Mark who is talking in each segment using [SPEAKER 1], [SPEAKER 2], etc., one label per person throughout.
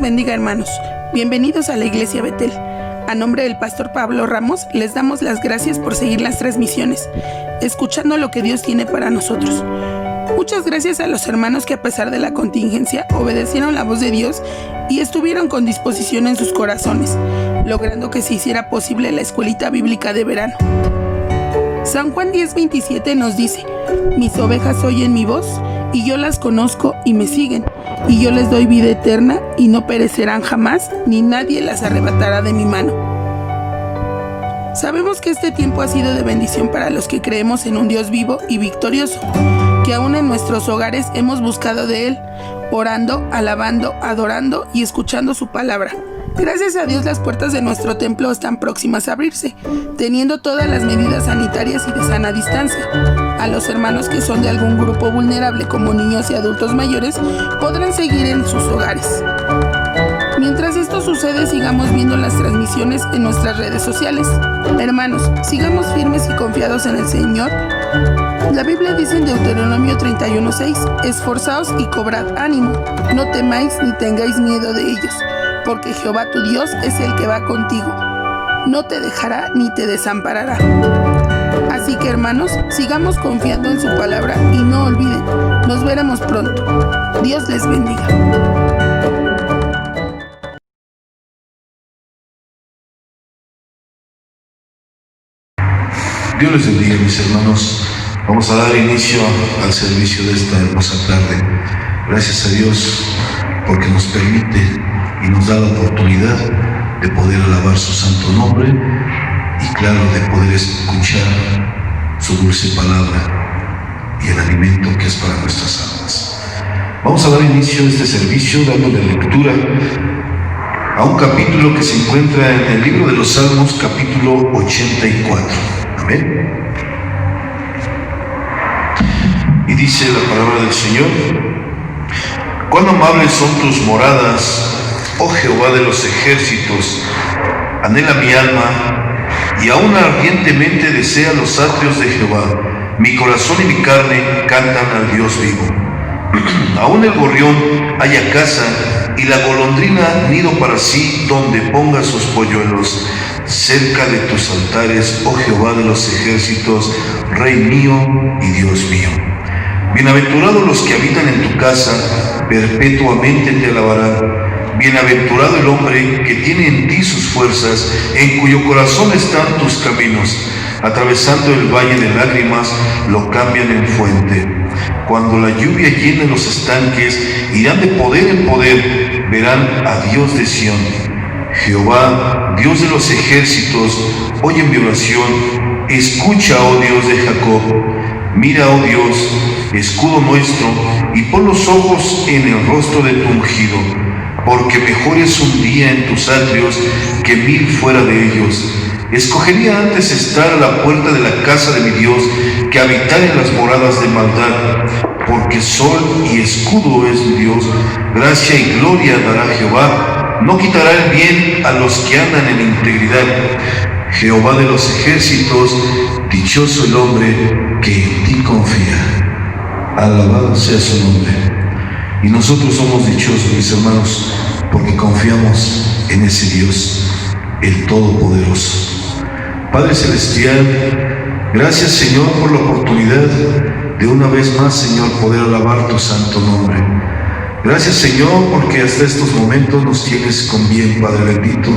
[SPEAKER 1] bendiga, hermanos. Bienvenidos a la Iglesia Betel. A nombre del pastor Pablo Ramos, les damos las gracias por seguir las transmisiones, escuchando lo que Dios tiene para nosotros. Muchas gracias a los hermanos que a pesar de la contingencia obedecieron la voz de Dios y estuvieron con disposición en sus corazones, logrando que se hiciera posible la escuelita bíblica de verano. San Juan 10:27 nos dice: mis ovejas oyen mi voz, y yo las conozco y me siguen, y yo les doy vida eterna, y no perecerán jamás, ni nadie las arrebatará de mi mano. Sabemos que este tiempo ha sido de bendición para los que creemos en un Dios vivo y victorioso, que aún en nuestros hogares hemos buscado de Él, orando, alabando, adorando y escuchando su palabra. Gracias a Dios, las puertas de nuestro templo están próximas a abrirse, teniendo todas las medidas sanitarias y de sana distancia. A los hermanos que son de algún grupo vulnerable, como niños y adultos mayores, podrán seguir en sus hogares. Mientras esto sucede, sigamos viendo las transmisiones en nuestras redes sociales. Hermanos, sigamos firmes y confiados en el Señor. La Biblia dice en Deuteronomio 31:6: esforzaos y cobrad ánimo, no temáis ni tengáis miedo de ellos, porque Jehová tu Dios es el que va contigo. No te dejará ni te desamparará. Así que, hermanos, sigamos confiando en su palabra y no olviden, nos veremos pronto. Dios les bendiga.
[SPEAKER 2] Dios les bendiga, mis hermanos. Vamos a dar inicio al servicio de esta hermosa tarde. Gracias a Dios porque nos permite y nos da la oportunidad de poder alabar su santo nombre y, claro, de poder escuchar su dulce palabra y el alimento que es para nuestras almas. Vamos a dar inicio a este servicio dándole lectura a un capítulo que se encuentra en el libro de los Salmos, capítulo 84. Amén. Y dice la palabra del Señor: cuán amables son tus moradas, oh Jehová de los ejércitos. Anhela mi alma, y aún ardientemente desea los atrios de Jehová. Mi corazón y mi carne cantan al Dios vivo. Aún el gorrión halla casa, y la golondrina nido para sí, donde ponga sus polluelos. Cerca de tus altares, oh Jehová de los ejércitos, Rey mío y Dios mío. Bienaventurados los que habitan en tu casa, perpetuamente te alabarán. Bienaventurado el hombre que tiene en ti sus fuerzas, en cuyo corazón están tus caminos. Atravesando el valle de lágrimas, lo cambian en fuente. Cuando la lluvia llene los estanques, irán de poder en poder, verán a Dios de Sión. Jehová, Dios de los ejércitos, oye mi oración, escucha, oh Dios de Jacob. Mira, oh Dios, escudo nuestro, y pon los ojos en el rostro de tu ungido, porque mejor es un día en tus atrios que 1000 fuera de ellos. Escogería antes estar a la puerta de la casa de mi Dios que habitar en las moradas de maldad, porque sol y escudo es mi Dios, gracia y gloria dará Jehová, no quitará el bien a los que andan en integridad. Jehová de los ejércitos, dichoso el hombre que en ti confía. Alabado sea su nombre. Y nosotros somos dichosos, mis hermanos, porque confiamos en ese Dios, el Todopoderoso. Padre Celestial, gracias, Señor, por la oportunidad de una vez más, Señor, poder alabar tu santo nombre. Gracias, Señor, porque hasta estos momentos nos tienes con bien, Padre bendito.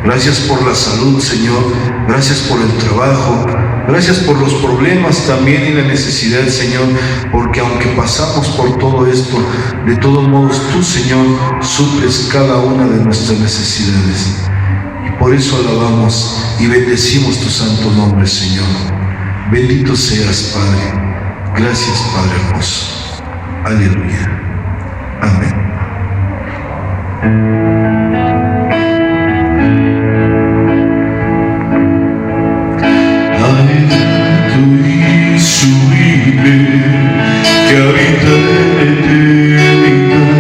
[SPEAKER 2] Gracias por la salud, Señor. Gracias por el trabajo. Gracias por los problemas también y la necesidad, Señor, porque aunque pasamos por todo esto, de todos modos tú, Señor, suples cada una de nuestras necesidades. Y por eso alabamos y bendecimos tu santo nombre, Señor. Bendito seas, Padre. Gracias, Padre hermoso. Aleluya. Amén.
[SPEAKER 3] Alto y sublime, que habita en eternidad,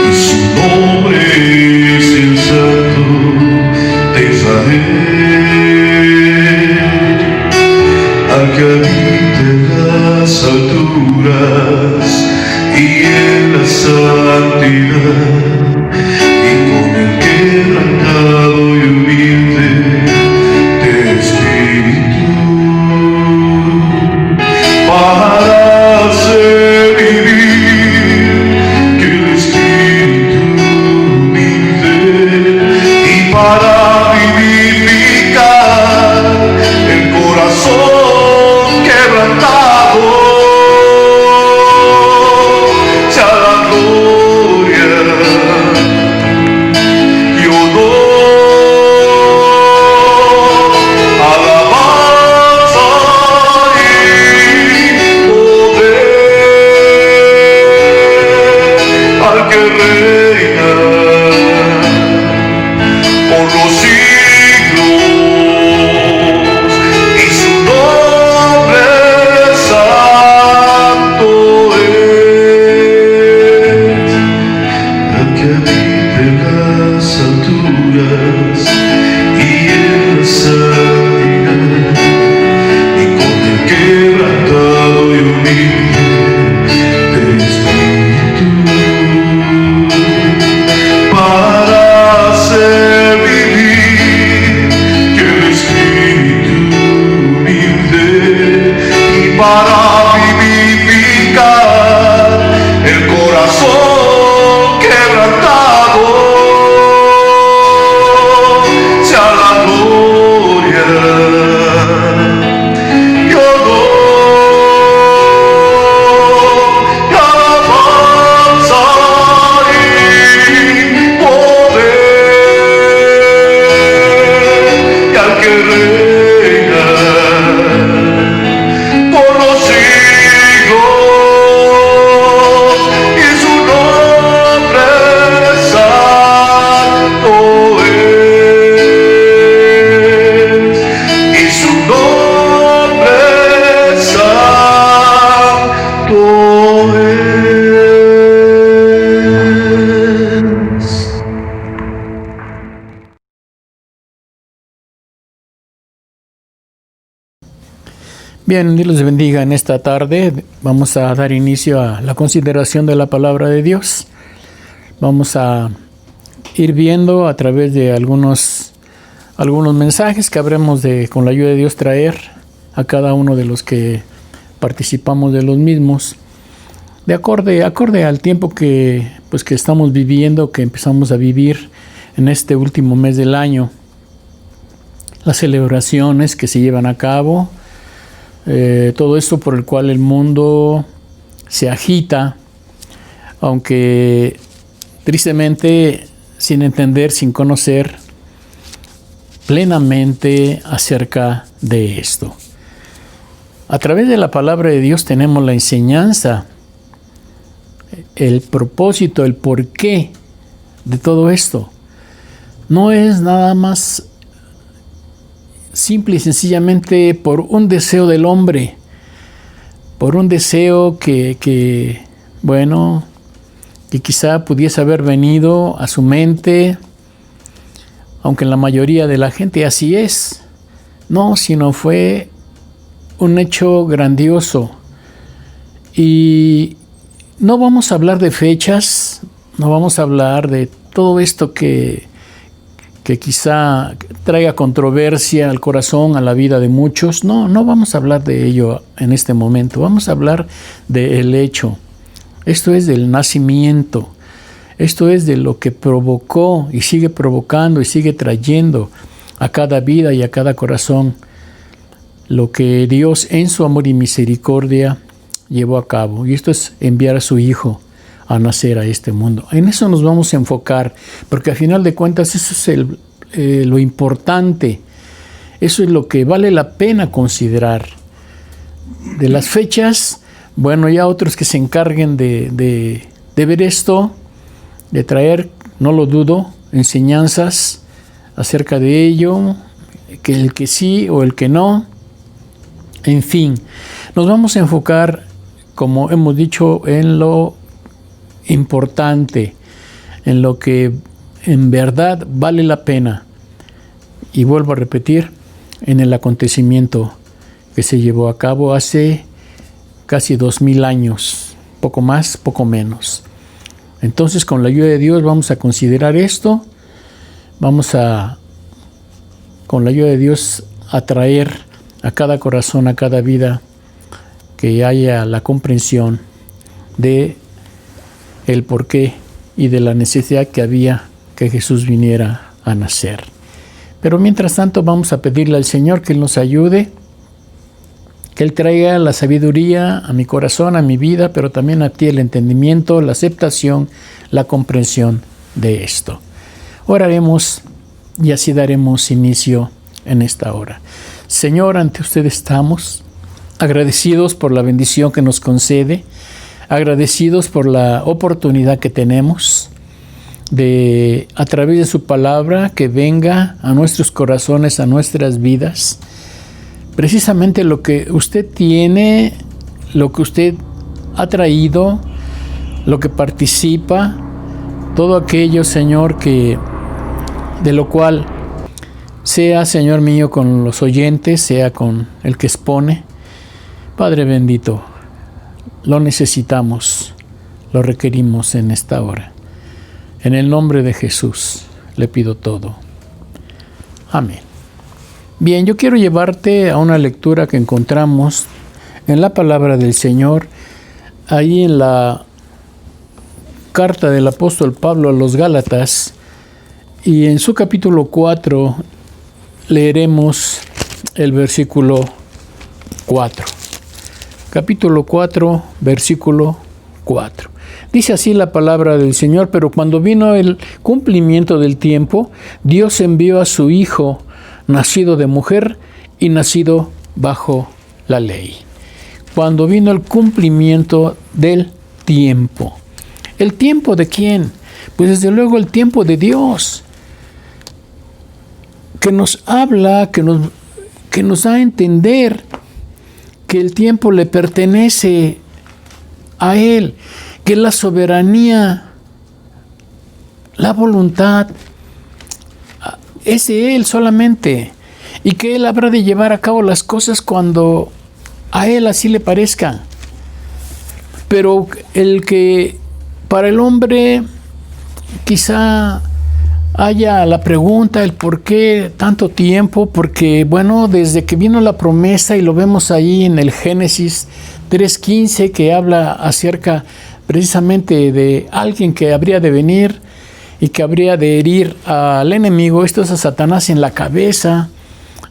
[SPEAKER 3] y su nombre es el Santo de Israel, al que habita en las alturas y en la santidad, para vivificar el corazón quebrantado. Sea la gloria y honor, alabanza y poder al que reina por los siglos, y su nombre santo es. Al que habita en las alturas y en la santidad, y con el quebrantado y humilde de espíritu, para hacer vivir que el espíritu humilde, y para vivificar el corazón quebrantado. Sea la gloria y honor y alabanza y poder, y al que reina por los siglos, y su nombre santo es, y su nombre santo es.
[SPEAKER 4] Bien, Dios les bendiga. En esta tarde vamos a dar inicio a la consideración de la palabra de Dios. Vamos a ir viendo a través de algunos mensajes que habremos de, con la ayuda de Dios, traer a cada uno de los que participamos de los mismos, de acorde al tiempo que estamos viviendo, que empezamos a vivir en este último mes del año, las celebraciones que se llevan a cabo, todo esto por el cual el mundo se agita, aunque tristemente sin entender, sin conocer plenamente acerca de esto. A través de la palabra de Dios tenemos la enseñanza, el propósito, el porqué de todo esto. No es nada más simple y sencillamente por un deseo del hombre, por un deseo que quizá pudiese haber venido a su mente, aunque en la mayoría de la gente así es. No, sino fue un hecho grandioso. Y no vamos a hablar de fechas, no vamos a hablar de todo esto que quizá traiga controversia al corazón, a la vida de muchos. No vamos a hablar de ello en este momento. Vamos a hablar del hecho. Esto es del nacimiento. Esto es de lo que provocó y sigue provocando y sigue trayendo a cada vida y a cada corazón lo que Dios en su amor y misericordia llevó a cabo. Y esto es enviar a su Hijo a nacer a este mundo. En eso nos vamos a enfocar, porque al final de cuentas eso es lo importante. Eso es lo que vale la pena considerar. De las fechas, bueno, ya otros que se encarguen de ver esto, de traer, no lo dudo, enseñanzas acerca de ello, que el que sí o el que no. En fin, nos vamos a enfocar, como hemos dicho, en lo importante, en lo que en verdad vale la pena. Y vuelvo a repetir, en el acontecimiento que se llevó a cabo hace casi 2000 años, poco más, poco menos. Entonces, con la ayuda de Dios vamos a considerar esto, vamos a, con la ayuda de Dios, a traer a cada corazón, a cada vida, que haya la comprensión de el porqué y de la necesidad que había que Jesús viniera a nacer. Pero mientras tanto vamos a pedirle al Señor que Él nos ayude, que Él traiga la sabiduría a mi corazón, a mi vida, pero también a ti el entendimiento, la aceptación, la comprensión de esto. Oraremos y así daremos inicio en esta hora. Señor, ante usted estamos, agradecidos por la bendición que nos concede, agradecidos por la oportunidad que tenemos de, a través de su palabra, que venga a nuestros corazones, a nuestras vidas, precisamente lo que usted tiene, lo que usted ha traído, lo que participa, todo aquello, Señor, que de lo cual sea, Señor mío, con los oyentes, sea con el que expone. Padre bendito, lo necesitamos, lo requerimos en esta hora. En el nombre de Jesús le pido todo. Amén. Bien, yo quiero llevarte a una lectura que encontramos en la palabra del Señor, ahí en la carta del apóstol Pablo a los Gálatas, y en su capítulo 4 leeremos el versículo 4. Capítulo 4, versículo 4. Dice así la palabra del Señor: pero cuando vino el cumplimiento del tiempo, Dios envió a su Hijo, nacido de mujer y nacido bajo la ley. Cuando vino el cumplimiento del tiempo. ¿El tiempo de quién? Pues desde luego el tiempo de Dios, que nos habla, que nos da a entender que el tiempo le pertenece a Él, que la soberanía, la voluntad es de Él solamente, y que Él habrá de llevar a cabo las cosas cuando a Él así le parezca. Pero el que para el hombre quizá haya la pregunta, el por qué tanto tiempo, porque bueno, desde que vino la promesa, y lo vemos ahí en el Génesis 3:15, que habla acerca precisamente de alguien que habría de venir y que habría de herir al enemigo, esto es a Satanás, en la cabeza.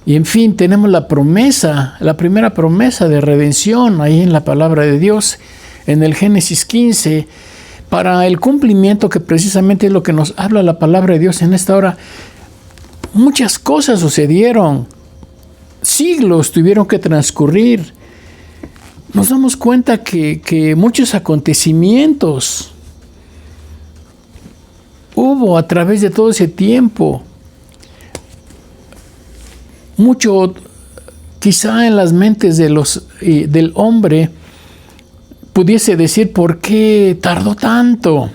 [SPEAKER 4] Y en fin, tenemos la promesa, la primera promesa de redención ahí en la palabra de Dios, en el Génesis 15, para el cumplimiento, que precisamente es lo que nos habla la palabra de Dios en esta hora. Muchas cosas sucedieron, siglos tuvieron que transcurrir. Nos damos cuenta que muchos acontecimientos hubo a través de todo ese tiempo. Mucho, quizá en las mentes del hombre, pudiese decir: ¿por qué tardó tanto?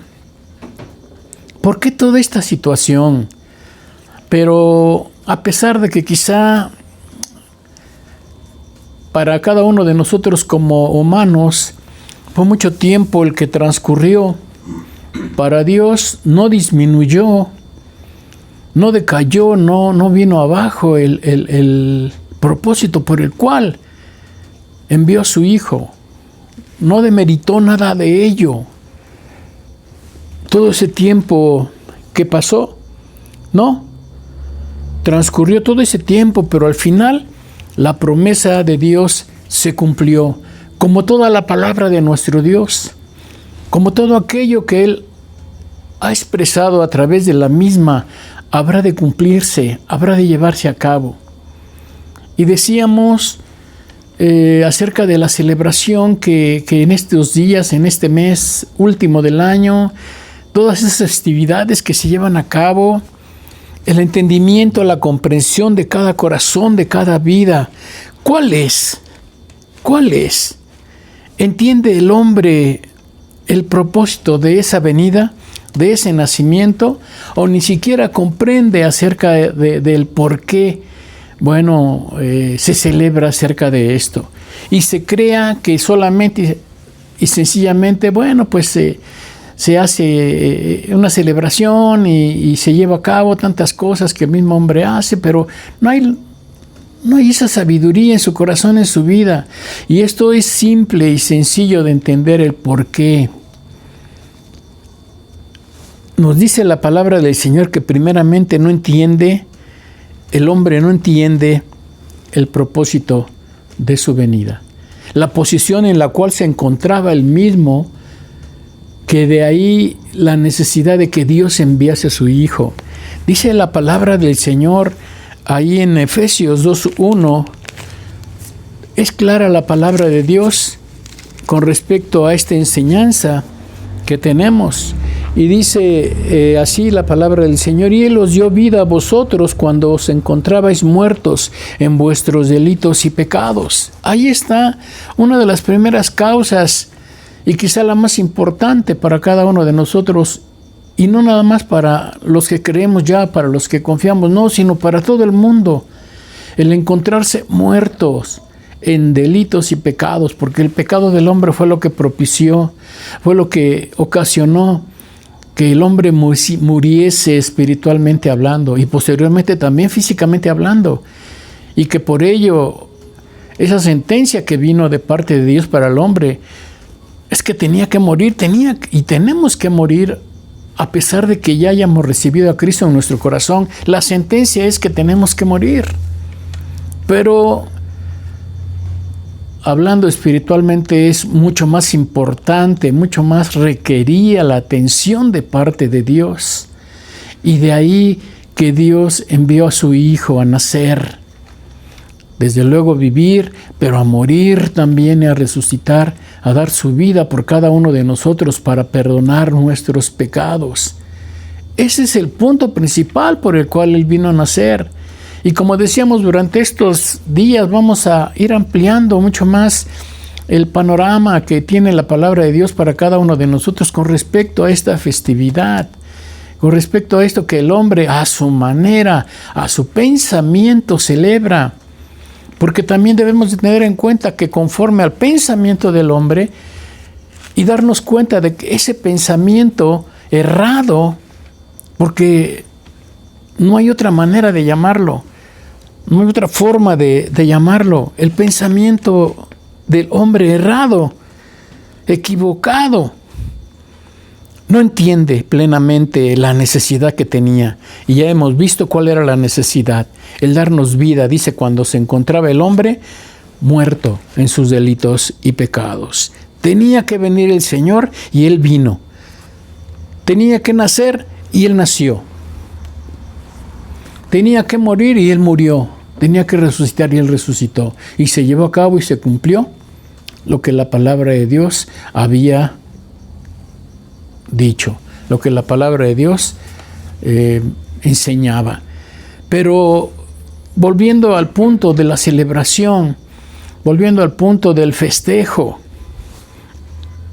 [SPEAKER 4] ¿Por qué toda esta situación? Pero a pesar de que quizá para cada uno de nosotros como humanos fue mucho tiempo el que transcurrió, para Dios no disminuyó, no decayó, no vino abajo el propósito por el cual envió a su Hijo. No demeritó nada de ello. Todo ese tiempo que pasó, no, transcurrió todo ese tiempo, pero al final la promesa de Dios se cumplió, como toda la palabra de nuestro Dios, como todo aquello que Él ha expresado a través de la misma, habrá de cumplirse, habrá de llevarse a cabo. Y decíamos acerca de la celebración que en estos días, en este mes último del año, todas esas festividades que se llevan a cabo, el entendimiento, la comprensión de cada corazón, de cada vida. ¿Cuál es? ¿Cuál es? ¿Entiende el hombre el propósito de esa venida, de ese nacimiento? ¿O ni siquiera comprende acerca del por qué? Bueno, se celebra acerca de esto. Y se crea que solamente y sencillamente, bueno, pues se hace una celebración y se lleva a cabo tantas cosas que el mismo hombre hace, pero no hay esa sabiduría en su corazón, en su vida. Y esto es simple y sencillo de entender el por qué. nos dice la palabra del Señor que primeramente el hombre no entiende el propósito de su venida. La posición en la cual se encontraba él mismo, que de ahí la necesidad de que Dios enviase a su Hijo. Dice la palabra del Señor ahí en Efesios 2:1, es clara la palabra de Dios con respecto a esta enseñanza que tenemos. Y dice así la palabra del Señor: y Él os dio vida a vosotros cuando os encontrabais muertos en vuestros delitos y pecados. Ahí está una de las primeras causas, y quizá la más importante para cada uno de nosotros, y no nada más para los que creemos ya, para los que confiamos, no, sino para todo el mundo, el encontrarse muertos en delitos y pecados, porque el pecado del hombre fue lo que propició, fue lo que ocasionó que el hombre muriese espiritualmente hablando y posteriormente también físicamente hablando, y que por ello esa sentencia que vino de parte de Dios para el hombre es que tenía que morir, y tenemos que morir a pesar de que ya hayamos recibido a Cristo en nuestro corazón. La sentencia es que tenemos que morir. Pero hablando espiritualmente es mucho más importante, mucho más requería la atención de parte de Dios. Y de ahí que Dios envió a su Hijo a nacer. Desde luego vivir, pero a morir también y a resucitar, a dar su vida por cada uno de nosotros para perdonar nuestros pecados. Ese es el punto principal por el cual Él vino a nacer. Y como decíamos, durante estos días vamos a ir ampliando mucho más el panorama que tiene la palabra de Dios para cada uno de nosotros con respecto a esta festividad, con respecto a esto que el hombre a su manera, a su pensamiento celebra. Porque también debemos de tener en cuenta que conforme al pensamiento del hombre, y darnos cuenta de que ese pensamiento errado, porque no hay otra manera de llamarlo, no hay otra forma de llamarlo, el pensamiento del hombre errado, equivocado, no entiende plenamente la necesidad que tenía. Y ya hemos visto cuál era la necesidad, el darnos vida. Dice, cuando se encontraba el hombre muerto en sus delitos y pecados. Tenía que venir el Señor y Él vino. Tenía que nacer y Él nació. Tenía que morir y Él murió. Tenía que resucitar y Él resucitó. Y se llevó a cabo y se cumplió lo que la palabra de Dios había dicho, lo que la palabra de Dios enseñaba. Pero volviendo al punto de la celebración, volviendo al punto del festejo,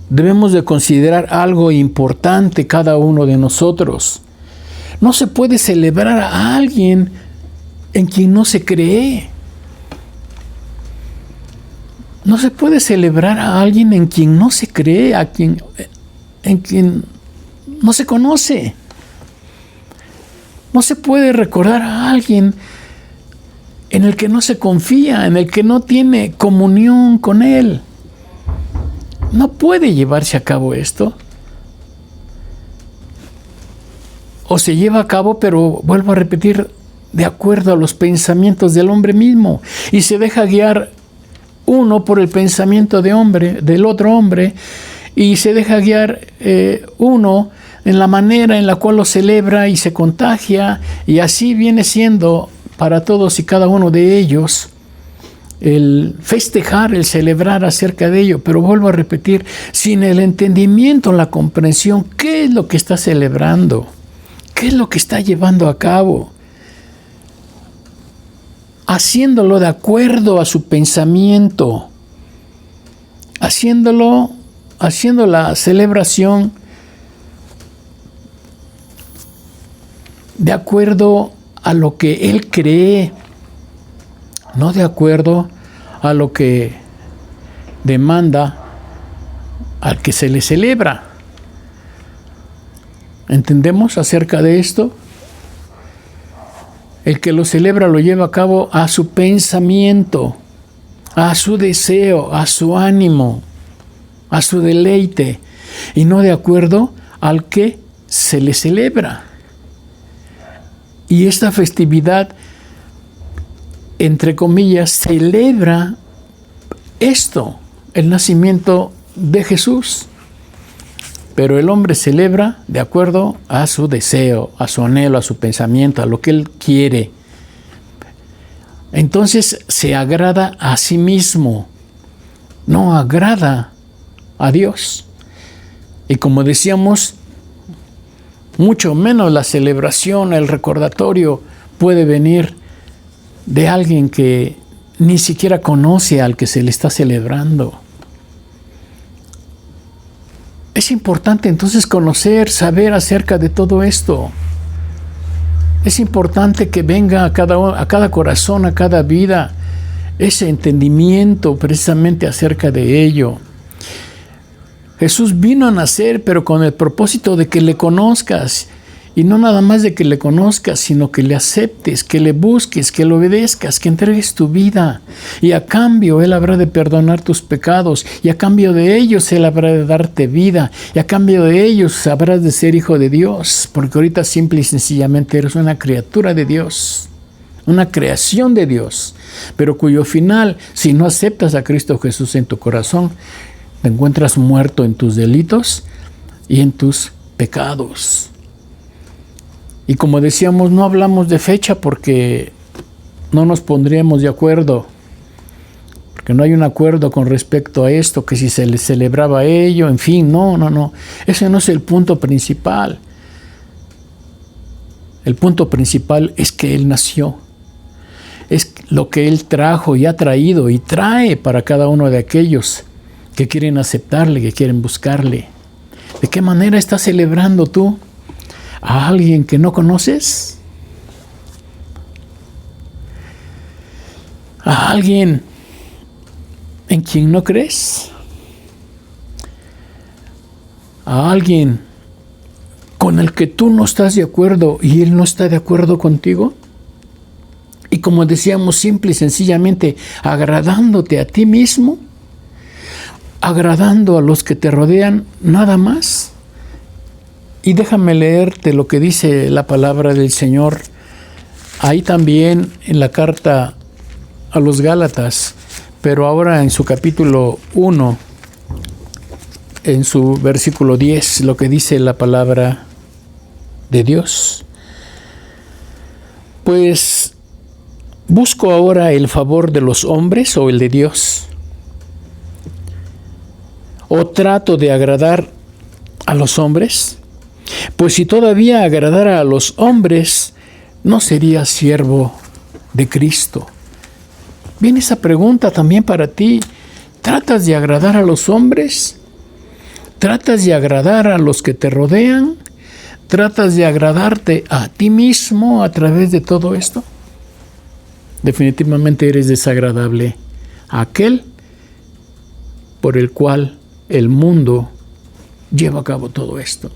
[SPEAKER 4] debemos de considerar algo importante cada uno de nosotros. No se puede celebrar a alguien en quien no se cree. No se puede celebrar a alguien en quien no se cree, en quien no se conoce. No se puede recordar a alguien en el que no se confía, en el que no tiene comunión con Él. No puede llevarse a cabo esto. O se lleva a cabo, pero vuelvo a repetir, de acuerdo a los pensamientos del hombre mismo, y se deja guiar uno por el pensamiento del otro hombre, y se deja guiar uno en la manera en la cual lo celebra y se contagia, y así viene siendo para todos y cada uno de ellos el festejar, el celebrar acerca de ello. Pero vuelvo a repetir, sin el entendimiento, la comprensión, ¿qué es lo que está celebrando? ¿Qué es lo que está llevando a cabo? Haciéndolo de acuerdo a su pensamiento, haciendo la celebración de acuerdo a lo que él cree, no de acuerdo a lo que demanda al que se le celebra. ¿Entendemos acerca de esto? El que lo celebra lo lleva a cabo a su pensamiento, a su deseo, a su ánimo, a su deleite, y no de acuerdo al que se le celebra. Y esta festividad, entre comillas, celebra esto, el nacimiento de Jesús. Pero el hombre celebra de acuerdo a su deseo, a su anhelo, a su pensamiento, a lo que él quiere. Entonces se agrada a sí mismo, no agrada a Dios. Y como decíamos, mucho menos la celebración, el recordatorio puede venir de alguien que ni siquiera conoce al que se le está celebrando. Es importante entonces conocer, saber acerca de todo esto. Es importante que venga a cada corazón, a cada vida, ese entendimiento precisamente acerca de ello. Jesús vino a nacer, pero con el propósito de que le conozcas. Y no nada más de que le conozcas, sino que le aceptes, que le busques, que le obedezcas, que entregues tu vida. Y a cambio Él habrá de perdonar tus pecados. Y a cambio de ellos Él habrá de darte vida. Y a cambio de ellos habrás de ser hijo de Dios. Porque ahorita simple y sencillamente eres una criatura de Dios. Una creación de Dios. Pero cuyo final, si no aceptas a Cristo Jesús en tu corazón, te encuentras muerto en tus delitos y en tus pecados. Y como decíamos, no hablamos de fecha porque no nos pondríamos de acuerdo. Porque no hay un acuerdo con respecto a esto, que si se le celebraba ello, en fin, no. Ese no es el punto principal. El punto principal es que Él nació. Es lo que Él trajo y ha traído y trae para cada uno de aquellos que quieren aceptarle, que quieren buscarle. ¿De qué manera estás celebrando tú a alguien que no conoces? ¿A alguien en quien no crees? ¿A alguien con el que tú no estás de acuerdo y él no está de acuerdo contigo? Y como decíamos, simple y sencillamente agradándote a ti mismo, agradando a los que te rodean, nada más. Y déjame leerte lo que dice la palabra del Señor ahí también en la carta a los Gálatas, pero ahora en su capítulo 1, en su versículo 10, lo que dice la palabra de Dios. Pues, ¿busco ahora el favor de los hombres o el de Dios? ¿O trato de agradar a los hombres? Pues si todavía agradara a los hombres, no sería siervo de Cristo. Viene esa pregunta también para ti. ¿Tratas de agradar a los hombres? ¿Tratas de agradar a los que te rodean? ¿Tratas de agradarte a ti mismo a través de todo esto? Definitivamente eres desagradable a aquel por el cual el mundo lleva a cabo todo esto.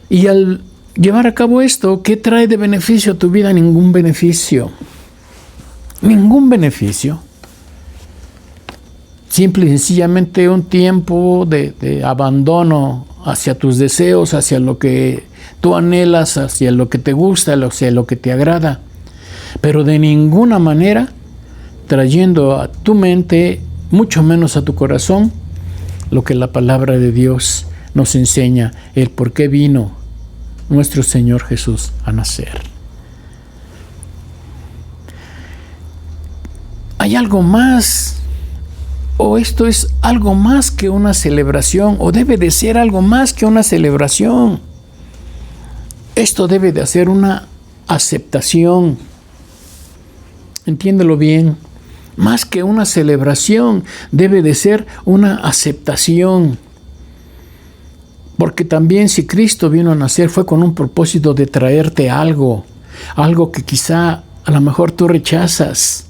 [SPEAKER 4] Y al llevar a cabo esto, ¿qué trae de beneficio a tu vida? Ningún beneficio. Ningún beneficio. Simple y sencillamente un tiempo de abandono hacia tus deseos, hacia lo que tú anhelas, hacia lo que te gusta, hacia lo que te agrada. Pero de ninguna manera trayendo a tu mente, mucho menos a tu corazón, lo que la palabra de Dios nos enseña, el por qué vino nuestro Señor Jesús a nacer. ¿Hay algo más? ¿O esto es algo más que una celebración? ¿O debe de ser algo más que una celebración? Esto debe de hacer una aceptación. Entiéndelo bien. Más que una celebración, debe de ser una aceptación. Porque también si Cristo vino a nacer fue con un propósito de traerte algo que quizá a lo mejor tú rechazas,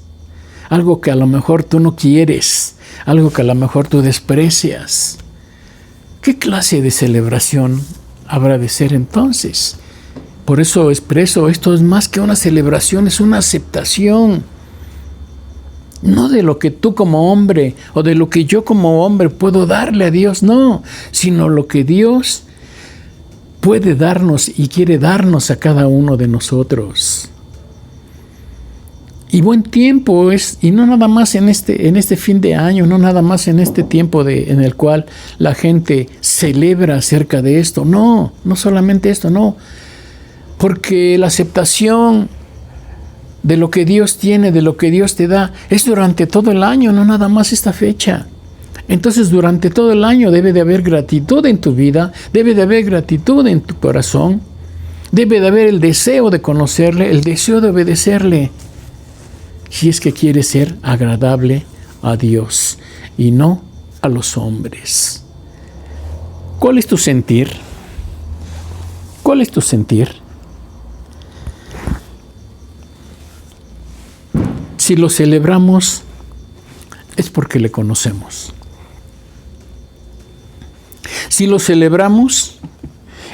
[SPEAKER 4] algo que a lo mejor tú no quieres, algo que a lo mejor tú desprecias. ¿Qué clase de celebración habrá de ser entonces? Por eso expreso, esto es más que una celebración, es una aceptación. No de lo que tú como hombre o de lo que yo como hombre puedo darle a Dios, no, sino lo que Dios puede darnos y quiere darnos a cada uno de nosotros. Y buen tiempo es, y no nada más en este fin de año, no nada más en este tiempo en el cual la gente celebra acerca de esto. No solamente esto, no. Porque la aceptación de lo que Dios tiene, de lo que Dios te da, es durante todo el año, no nada más esta fecha. Entonces, durante todo el año debe de haber gratitud en tu vida, debe de haber gratitud en tu corazón, debe de haber el deseo de conocerle, el deseo de obedecerle, si es que quieres ser agradable a Dios y no a los hombres. ¿Cuál es tu sentir? ¿Cuál es tu sentir? Si lo celebramos, es porque le conocemos. Si lo celebramos,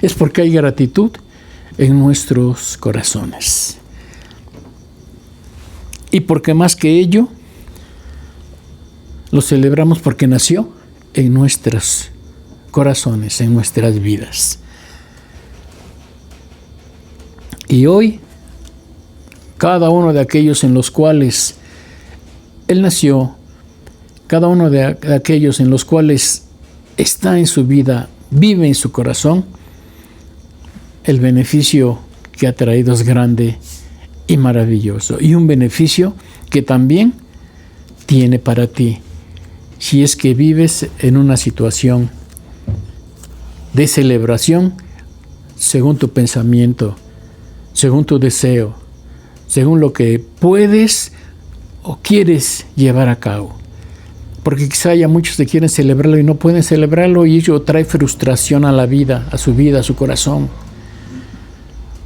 [SPEAKER 4] es porque hay gratitud en nuestros corazones. Y porque más que ello, lo celebramos porque nació en nuestros corazones, en nuestras vidas. Y hoy, cada uno de aquellos en los cuales Él nació, cada uno de aquellos en los cuales está en su vida, vive en su corazón, el beneficio que ha traído es grande y maravilloso, y un beneficio que también tiene para ti, si es que vives en una situación de celebración, según tu pensamiento, según tu deseo, según lo que puedes o quieres llevar a cabo. Porque quizá haya muchos que quieren celebrarlo y no pueden celebrarlo, y ello trae frustración a la vida, a su corazón.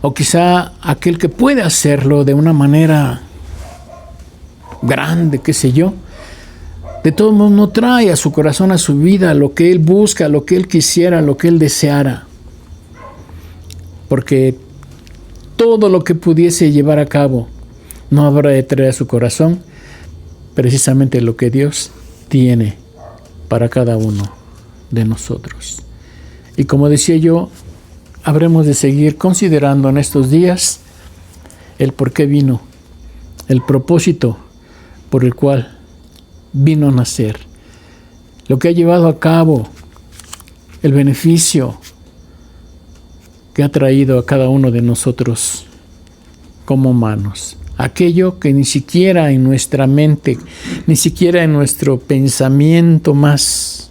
[SPEAKER 4] O quizá aquel que puede hacerlo de una manera grande, qué sé yo, de todos modos no trae a su corazón, a su vida, lo que él busca, lo que él quisiera, lo que él deseara. Porque todo lo que pudiese llevar a cabo no habrá de traer a su corazón precisamente lo que Dios tiene para cada uno de nosotros. Y como decía yo, habremos de seguir considerando en estos días el por qué vino, el propósito por el cual vino a nacer, lo que ha llevado a cabo, el beneficio que ha traído a cada uno de nosotros como humanos. Aquello que ni siquiera en nuestra mente, ni siquiera en nuestro pensamiento más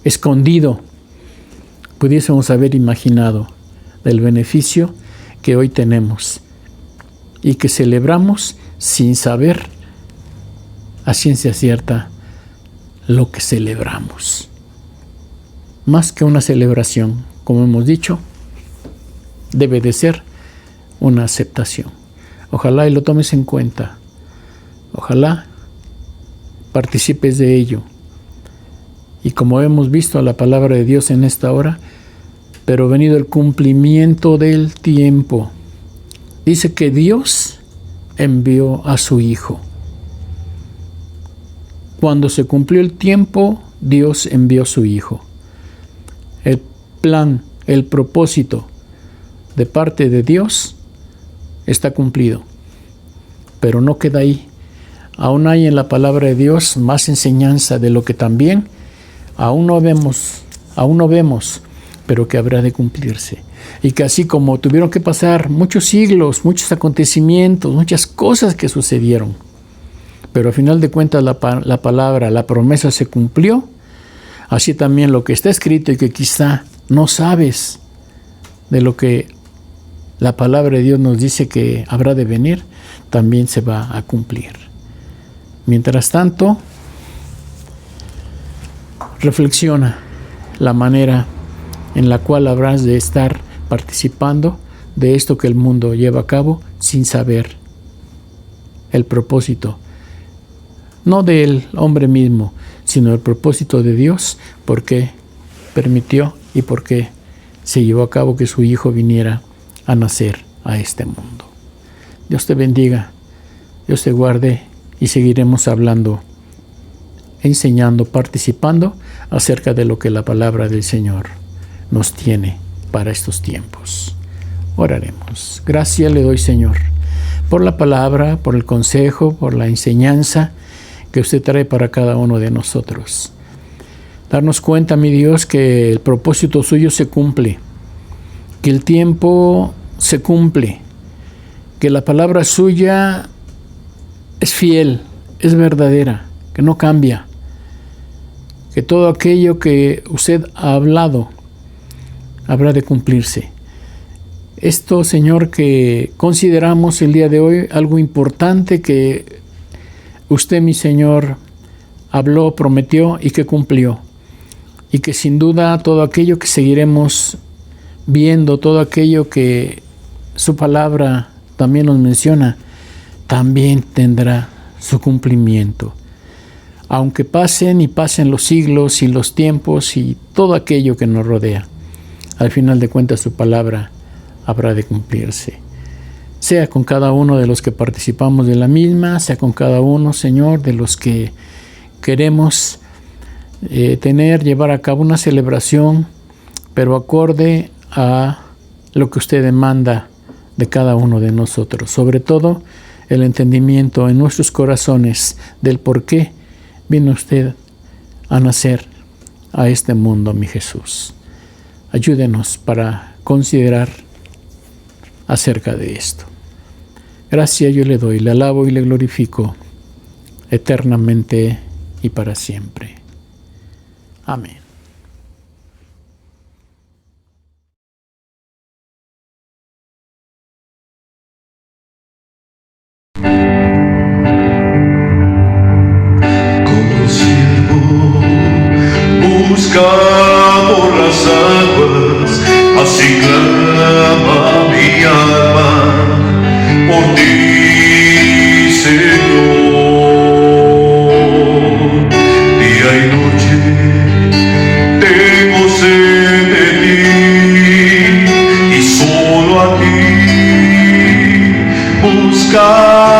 [SPEAKER 4] escondido, pudiésemos haber imaginado del beneficio que hoy tenemos y que celebramos sin saber a ciencia cierta lo que celebramos. Más que una celebración, como hemos dicho, debe de ser una aceptación. Ojalá y lo tomes en cuenta. Ojalá participes de ello. Y como hemos visto la palabra de Dios en esta hora, pero venido el cumplimiento del tiempo, dice que Dios envió a su Hijo. Cuando se cumplió el tiempo, Dios envió a su Hijo. El plan, el propósito de parte de Dios está cumplido, pero no queda ahí. Aún hay en la palabra de Dios más enseñanza de lo que también aún no vemos, pero que habrá de cumplirse. Y que así como tuvieron que pasar muchos siglos, muchos acontecimientos, muchas cosas que sucedieron, pero al final de cuentas la palabra, la promesa se cumplió, así también lo que está escrito y que quizá no sabes de lo que la palabra de Dios nos dice que habrá de venir, también se va a cumplir. Mientras tanto, reflexiona la manera en la cual habrás de estar participando de esto que el mundo lleva a cabo sin saber el propósito, no del hombre mismo, sino el propósito de Dios, por qué permitió y por qué se llevó a cabo que su Hijo viniera a nacer a este mundo. Dios te bendiga, Dios te guarde, y seguiremos hablando, enseñando, participando acerca de lo que la palabra del Señor nos tiene para estos tiempos. Oraremos. Gracias le doy, Señor, por la palabra, por el consejo, por la enseñanza que usted trae para cada uno de nosotros. Darnos cuenta, mi Dios, que el propósito suyo se cumple, que el tiempo se cumple, que la palabra suya es fiel, es verdadera, que no cambia, que todo aquello que usted ha hablado habrá de cumplirse. Esto, Señor, que consideramos el día de hoy algo importante que usted, mi Señor, habló, prometió y que cumplió. Y que sin duda todo aquello que seguiremos viendo, todo aquello que su palabra también nos menciona, también tendrá su cumplimiento. Aunque pasen y pasen los siglos y los tiempos y todo aquello que nos rodea, al final de cuentas su palabra habrá de cumplirse. Sea con cada uno de los que participamos de la misma, sea con cada uno, Señor, de los que queremos llevar a cabo una celebración, pero acorde a lo que usted demanda de cada uno de nosotros. Sobre todo, el entendimiento en nuestros corazones del por qué vino usted a nacer a este mundo, mi Jesús. Ayúdenos para considerar acerca de esto. Gracias yo le doy, le alabo y le glorifico eternamente y para siempre. Amén.
[SPEAKER 3] Como siervo busca por las aguas, así clama mi alma por ti, Señor. Día y noche tengo sed de ti, y solo a ti buscar.